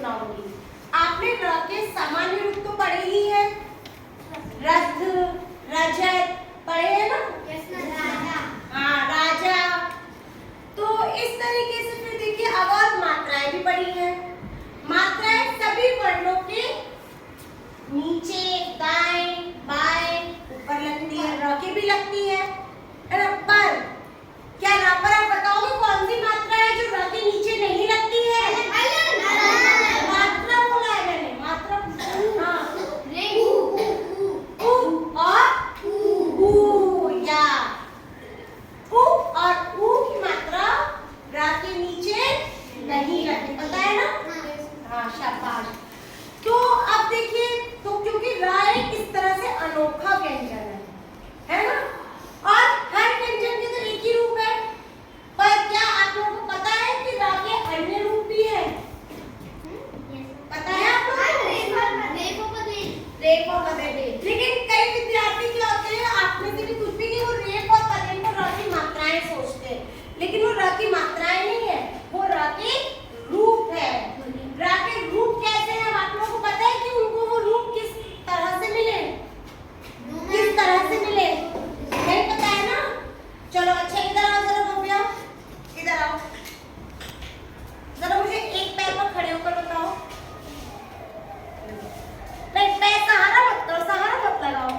सुनाऊंगी। आपने र के सामान्य रूप तो पढ़े ही है, रथ, रजत पढ़े हैं ना? हाँ, राजा। तो इस तरीके से फिर देखिए अब और मात्राएं भी पढ़ी हैं। मात्राएं सभी वर्णों के नीचे, दाएं, बाएं, ऊपर लगती है, र के भी लगती है ना? पर क्या र पर आप बताओगे कौन सी मात्रा है जो र के नीचे नहीं लगती है? मात्रा बोला है मैंने, मात्रा। हाँ, उ और ऊ, या उ और ऊ की मात्रा र के नीचे नहीं लगती, पता है ना? हाँ, शाबाश। तो अब देखिए, तो क्योंकि र एक इस तरह से अनोखा व्यंजन है ना? और हर व्यंजन के तो एक ही रूप है, पर क्या आप लोगों को पता है कि र के अन्य रूप भी है? पता है आप लोगों को? रेफ और पदेश। लेकिन कई विद्यार्थी क्या होते हैं, आप में से भी कुछ भी कि वो रेफ और पदेश को र की मात्राएं सोचते हैं, लेकिन वो र की मात्राएं नहीं है, वो र के रूप है। र के रूप कैसे हैं आप लोगों को पता है कि उनको वो रूप किस तरह से मिले? किस तरह से मिले? नहीं पता है ना? चलो अच्छा, इधर आओ जरा भव्या, इधर आओ जरा, मुझे एक पैर पर खड़े होकर बताओ। नहीं, पैर सहारा मत करो, सहारा मत लगाओ,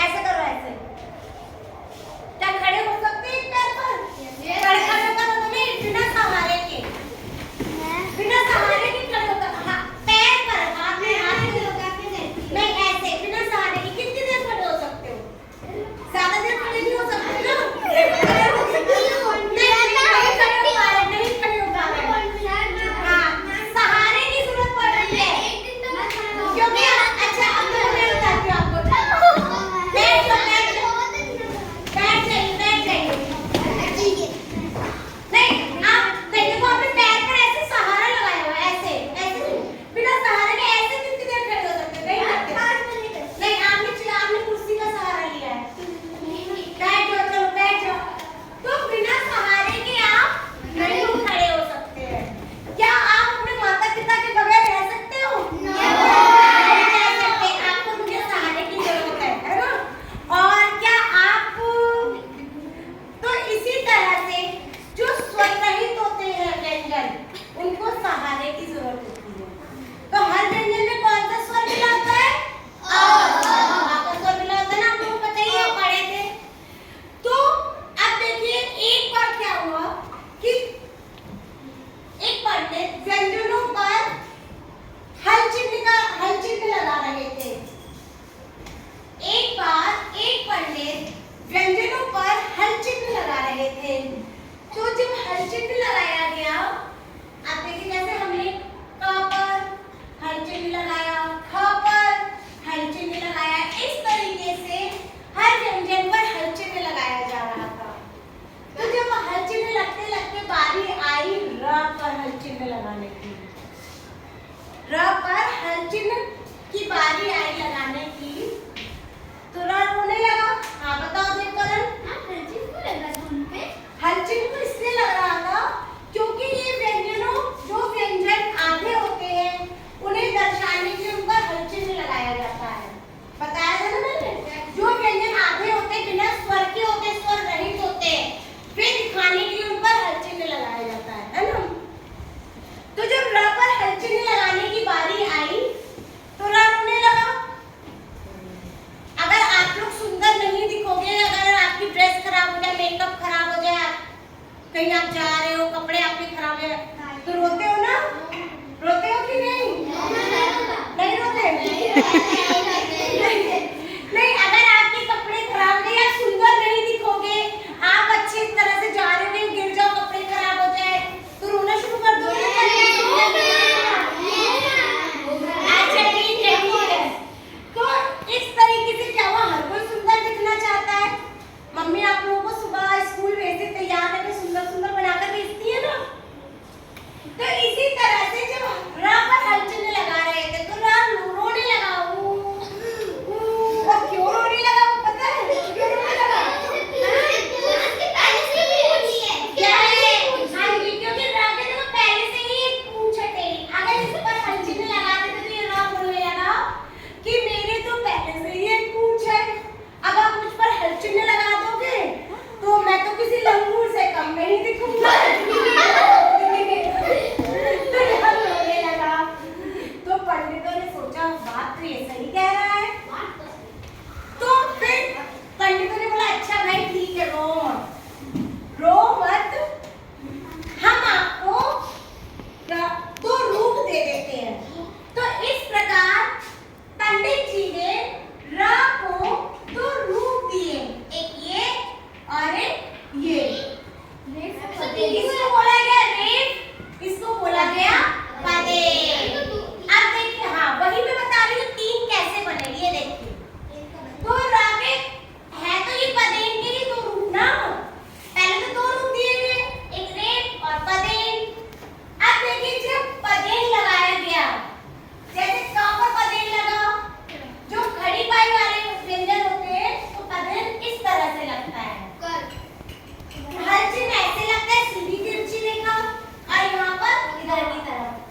ऐसे करो, ऐसे। क्या खड़े हो सकते हैं एक पैर पर? खड़े करो, नहीं, बिना सहारे के, बिना सहारे के खड़े होकर, हाँ, पैर पर, हाथ में हाथ नहीं, ऐसे बिना सहारे के कितनी देर खड़े हो सकते हो? ज्यादा देर खड़े नहीं हो सकते ना? नहीं खड़े हो पा रहे, हाँ, सहारे की जरूरत पड़ रही है, क्योंकि अच्छा अब मैं बताती हूँ आपको। बैठ जाइए, बैठ जाइए। नहीं, आप देखो, आपने पैर पर ऐसे सहारा लगाया हुआ है, ऐसे ऐसे बिना सहारे के ऐसे कितनी देर खड़े हो सकते? नहीं सकते। नहीं, आपने कुर्सी का सहारा लिया है, बैठ जाओ, चलो बैठ जाओ। तो बिना सहारे के आप नहीं खड़े हो सकते हैं। क्या आप अपने माता पिता के बगैर रह सकते हो? नहीं रह सकते, आपको उनके सहारे की जरूरत है ना? और क्या आप, तो इसी तरह से जो स्वर रहित होते हैं व्यंजन, उनको सहारे की जरूरत होती है। तो हर व्यंजन में कौन सा स्वर मिला होता है? आपका स्वर मिला होता है ना, आप लोगों को पता ही है, पढ़े थे। तो अब देखिए, एक बार क्या हुआ कि एक पंडित व्यंजनों पर हल चिन्ह लगा रहे थे। एक बार एक पंडित व्यंजनों पर हल चिन्ह लगा रहे थे। तो जब हल चिन्ह लगाया गया, आप देखिए जैसे हमने क पर हल चिन्ह लगाया, ख पर हल चिन्ह लगाया, इस तरीके से हर व्यंजन पर हल चिन्ह लगाया जा रहा था। तो जब हल चिन्ह लगते लगते बारी आई र पर हल चिन्ह लगाने की, र पर हल चिन्ह की बारी आई लगाने की, तो र रोने लगा। हाँ बताओ देवकरण, हल चिन्ह को इसलिए लग रहा था क्योंकि ये व्यंजनों, जो व्यंजन आधे होते हैं उन्हें दर्शाने के लिए उनका हल चिन्ह लगाया जाता है। बताया था ना मैंने, जो व्यंजन आधे होते, बिना स्वर के होते, स्वर रहित होते, वे दिखाने के लिए उन पर हल चिन्ह लगाया जाता है ना? तो जब र पर हल चिन्ह लगाने की बारी आई तो र रोने लगा। अगर आप लोग सुंदर नहीं दिखोगे, अगर आपकी ड्रेस खराब हो जाए, मेकअप खराब हो जाए, कहीं आप जा रहे हो, कपड़े आपके खराब है, तो रोते हो ना? रोते हो कि नहीं? नहीं रोते? नहीं, अगर आपके कपड़े खराब हो गए, आप सुंदर नहीं दिखोगे, आप अच्छी तरह से जा रहे हो, कहीं गिर जाओ, कपड़े खराब हो जाए, तो रोना शुरू कर दोगे? अच्छा ठीक है। तो इस तरीके से क्या हुआ, हर कोई सुंदर दिखना चाहता है। मम्मी आप लोगों को सुबह स्कूल भेजते, तैयार करके सुंदर सुंदर बनाकर भेजती है ना? इसको बोला गया रेफ, इसको बोला गया पदेन। अब देखिए, हाँ वही मैं बता रही हूँ तीन कैसे बने, ये देखिए। तो राबिक है तो ये पदेन के ही दो रूप ना, पहले तो दो रूप दिए गए, एक रेफ और पदेन। अब देखिए जब पदेन लगाया गया, जैसे कहाँ पर पदेन लगा, जो खड़ी पाई वाले व्यंजन होते हैं तो पदेन इस तरह से लगता है। हर चीज ऐसे लगता है, सीधी तिरछी रेखा, और यहाँ पर इधर की तरफ।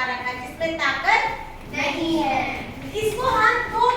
रखा है जिसमें ताकत नहीं है। इसको हम दो